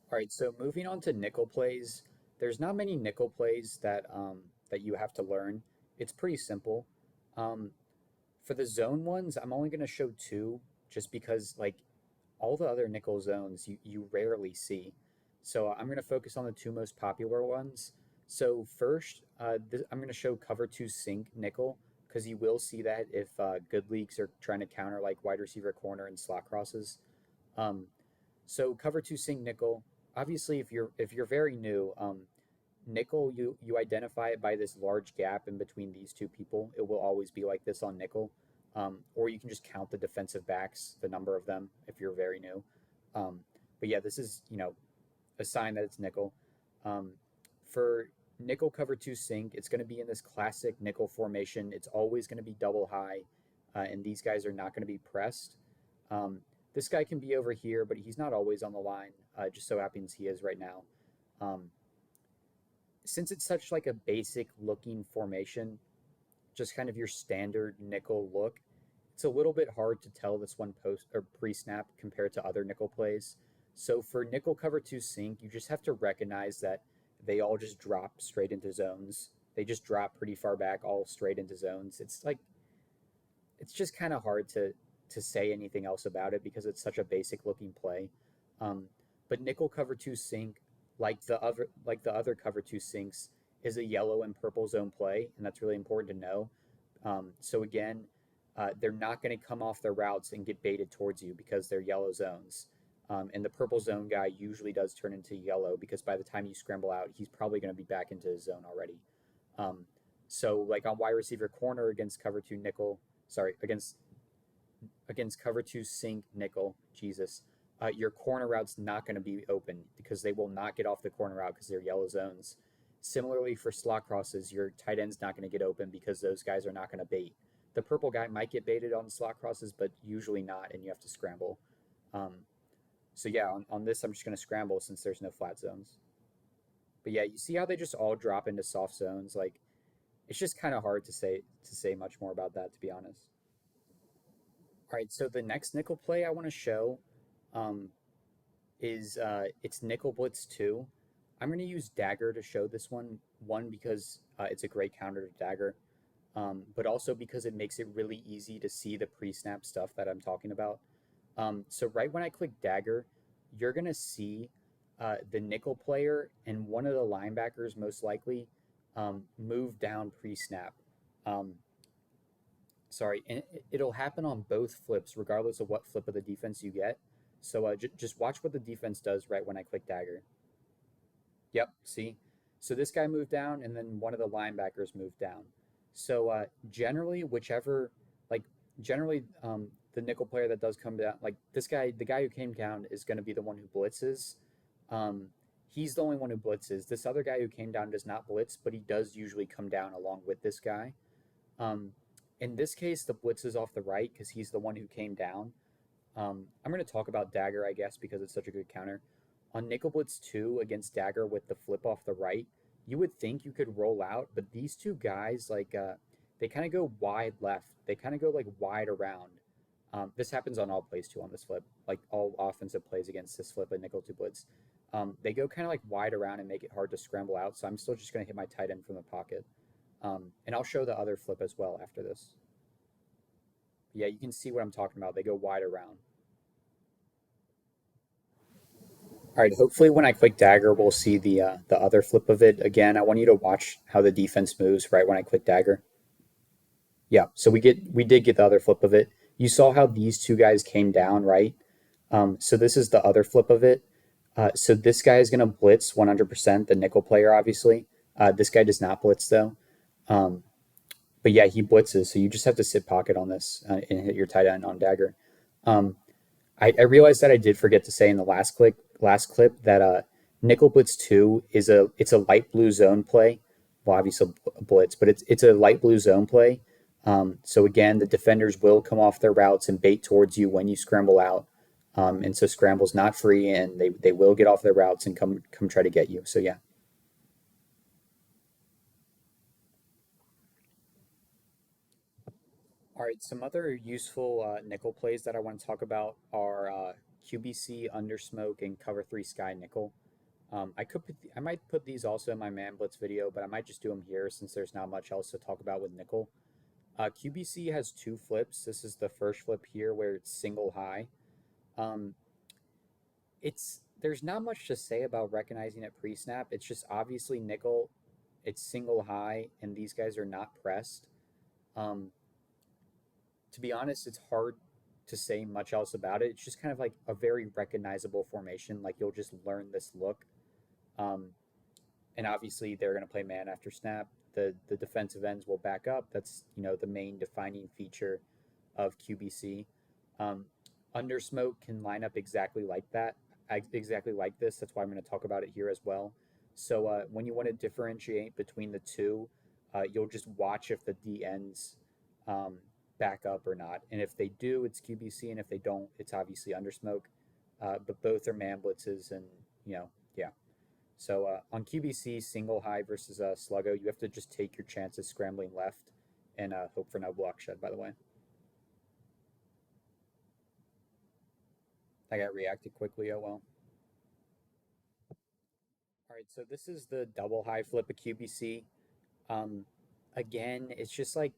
All right, so moving on to nickel plays, there's not many nickel plays that you have to learn. It's pretty simple. Um, for the zone ones, I'm only going to show two, just because like all the other nickel zones you rarely see. So I'm going to focus on the two most popular ones. So first, I'm going to show cover two sink nickel because you will see that if good leagues are trying to counter like wide receiver corner and slot crosses. Um, so cover two sink nickel. Obviously, if you're very new, nickel you identify it by this large gap in between these two people. It will always be like this on nickel, or you can just count the defensive backs, the number of them, if you're very new. Um, but yeah, this is a sign that it's nickel. Um, for nickel cover two sink, it's going to be in this classic nickel formation. It's always going to be double high, and these guys are not going to be pressed. Um, this guy can be over here, but he's not always on the line. Just so happens he is right now. Um, since it's such like a basic looking formation, just kind of your standard nickel look, it's a little bit hard to tell this one post or pre-snap compared to other nickel plays. So for nickel cover two sink, you just have to recognize that they all just drop straight into zones. They just drop pretty far back, all straight into zones. It's just kind of hard to say anything else about it because it's such a basic looking play. Um, but nickel cover two sink, like the other cover two sinks, is a yellow and purple zone play, and that's really important to know. So again, they're not going to come off their routes and get baited towards you because they're yellow zones. And the purple zone guy usually does turn into yellow because by the time you scramble out, he's probably going to be back into his zone already. Um, so like on wide receiver corner against cover two nickel, sorry, against cover two sink nickel, Jesus, your corner route's not going to be open because they will not get off the corner route because they're yellow zones. Similarly for slot crosses, your tight end's not going to get open because those guys are not going to bait. The purple guy might get baited on slot crosses, but usually not, and you have to scramble. Um, so yeah, on this, I'm just going to scramble since there's no flat zones. But yeah, you see how they just all drop into soft zones? Like it's just kind of hard to say much more about that, to be honest. All right, so the next nickel play I want to show um, is it's nickel blitz 2. I'm going to use dagger to show this one because it's a great counter to dagger, but also because it makes it really easy to see the pre-snap stuff that I'm talking about. So right when I click dagger, you're going to see the nickel player and one of the linebackers most likely move down pre-snap. Um, Sorry, and it'll happen on both flips, regardless of what flip of the defense you get. So just watch what the defense does right when I click dagger. Yep, see? So this guy moved down, and then one of the linebackers moved down. So generally, like, generally, the nickel player that does come down, like this guy, the guy who came down is going to be the one who blitzes. Um, he's the only one who blitzes. This other guy who came down does not blitz, but he does usually come down along with this guy. Um, in this case, the blitz is off the right because he's the one who came down. I'm going to talk about Dagger, I guess, because it's such a good counter. On Nickel Blitz 2 against Dagger with the flip off the right, you would think you could roll out, but these two guys, they kind of go wide left. They kind of go like wide around. This happens on all plays too on this flip, like all offensive plays against this flip at Nickel 2 Blitz. They go kind of like wide around and make it hard to scramble out, so I'm still just going to hit my tight end from the pocket. And I'll show the other flip as well after this. Yeah, you can see what I'm talking about. They go wide around. All right, hopefully when I click dagger, we'll see the other flip of it. Again, I want you to watch how the defense moves right when I click dagger. Yeah, so we did get the other flip of it. You saw how these two guys came down, right? So this is the other flip of it. So this guy is going to blitz 100%, the nickel player, obviously. This guy does not blitz, though. Um, but yeah, he blitzes, so you just have to sit pocket on this and hit your tight end on dagger. Um, I realized that I did forget to say in the last clip that Nickel Blitz 2 it's a light blue zone play. Well, obviously blitz, but it's a light blue zone play. So again, the defenders will come off their routes and bait towards you when you scramble out. And so scramble's not free, and they will get off their routes and come try to get you. So yeah. All right, some other useful nickel plays that I want to talk about are QBC, Undersmoke, and Cover 3 Sky Nickel. I might put these also in my Man Blitz video, but I might just do them here since there's not much else to talk about with Nickel. QBC has two flips. This is the first flip here where it's single high. Um, it's there's not much to say about recognizing it pre-snap. It's just obviously Nickel. It's single high, and these guys are not pressed. Um, to be honest, it's hard to say much else about it. It's just kind of like a very recognizable formation. Like you'll just learn this look. Um, and obviously they're going to play man after snap. The defensive ends will back up. That's the main defining feature of QBC. Um, Undersmoke can line up exactly like that, exactly like this. That's why I'm going to talk about it here as well. So when you want to differentiate between the two, you'll just watch if the D ends um, back up or not. And if they do, it's QBC, and if they don't, it's obviously Undersmoke. But both are man blitzes, and yeah. So on QBC, single high versus Sluggo, you have to just take your chances scrambling left and hope for no block shed, by the way. I got reacted quickly. Oh, well. All right, so this is the double high flip of QBC. Um, again, it's just like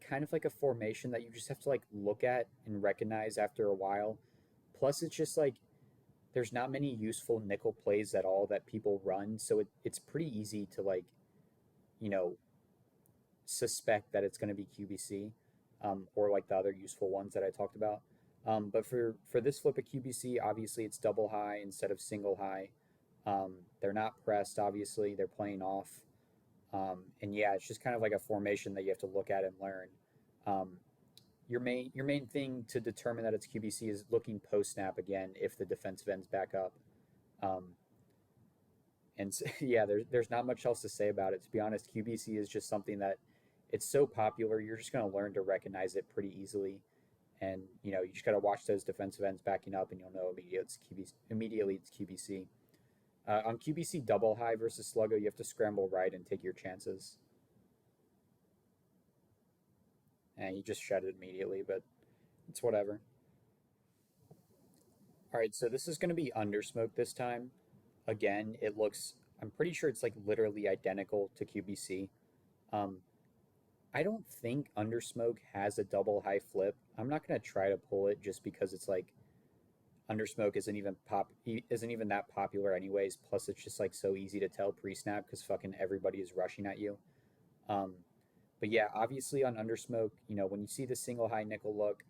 kind of like a formation that you just have to like look at and recognize after a while. Plus, it's just like there's not many useful nickel plays at all that people run, so it's pretty easy to like you know suspect that it's going to be QBC, or like the other useful ones that I talked about. But for this flip of QBC, obviously it's double high instead of single high. They're not pressed, obviously. They're playing off. And yeah, it's just kind of like a formation that you have to look at and learn. Um, your main thing to determine that it's QBC is looking post snap again if the defensive ends back up. Um, and so, yeah, there's not much else to say about it. To be honest, QBC is just something that it's so popular. You're just going to learn to recognize it pretty easily, and you just got to watch those defensive ends backing up, and you'll know immediately it's QBC. On QBC double high versus Sluggo, you have to scramble right and take your chances. And you just shed it immediately, but it's whatever. All right, so this is going to be Undersmoke this time. Again, I'm pretty sure it's like literally identical to QBC. Um, I don't think Undersmoke has a double high flip. I'm not going to try to pull it just because it's like Undersmoke isn't even that popular anyways. Plus, it's just like so easy to tell pre-snap because fucking everybody is rushing at you. Um, but yeah, obviously on Undersmoke, when you see the single high nickel look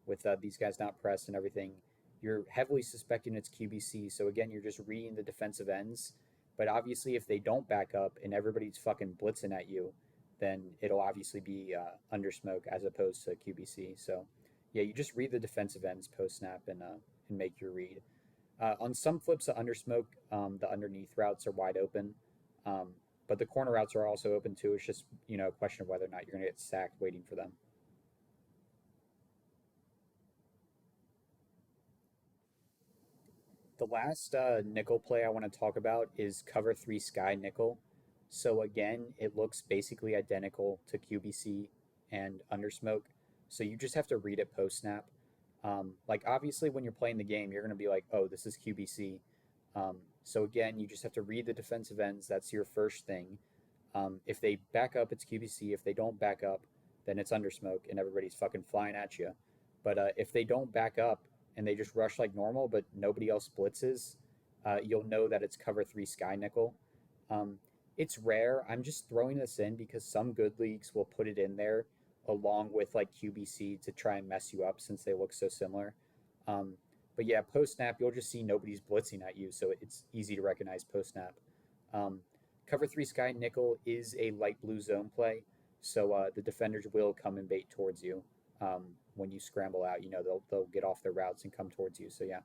with these guys not pressed and everything, you're heavily suspecting it's QBC. So again, you're just reading the defensive ends. But obviously, if they don't back up and everybody's fucking blitzing at you, then it'll obviously be Undersmoke as opposed to QBC. So yeah, you just read the defensive ends post snap and make your read. On some flips of Undersmoke, the underneath routes are wide open. Um, but the corner routes are also open too. It's just a question of whether or not you're going to get sacked waiting for them. The last nickel play I want to talk about is cover three sky nickel. So again, it looks basically identical to QBC and Undersmoke. So you just have to read it post snap. Like obviously, when you're playing the game, you're going to be like, "Oh, this is QBC." So again, you just have to read the defensive ends. That's your first thing. If they back up, it's QBC. If they don't back up, then it's Undersmoke, and everybody's fucking flying at you. But if they don't back up and they just rush like normal, but nobody else blitzes, you'll know that it's cover three sky nickel. Um, it's rare. I'm just throwing this in because some good leagues will put it in there along with like QBC to try and mess you up since they look so similar. Um, but yeah, post snap, you'll just see nobody's blitzing at you, so it's easy to recognize post snap. Um, Cover three sky nickel is a light blue zone play, so the defenders will come and bait towards you when you scramble out. They'll get off their routes and come towards you. So yeah.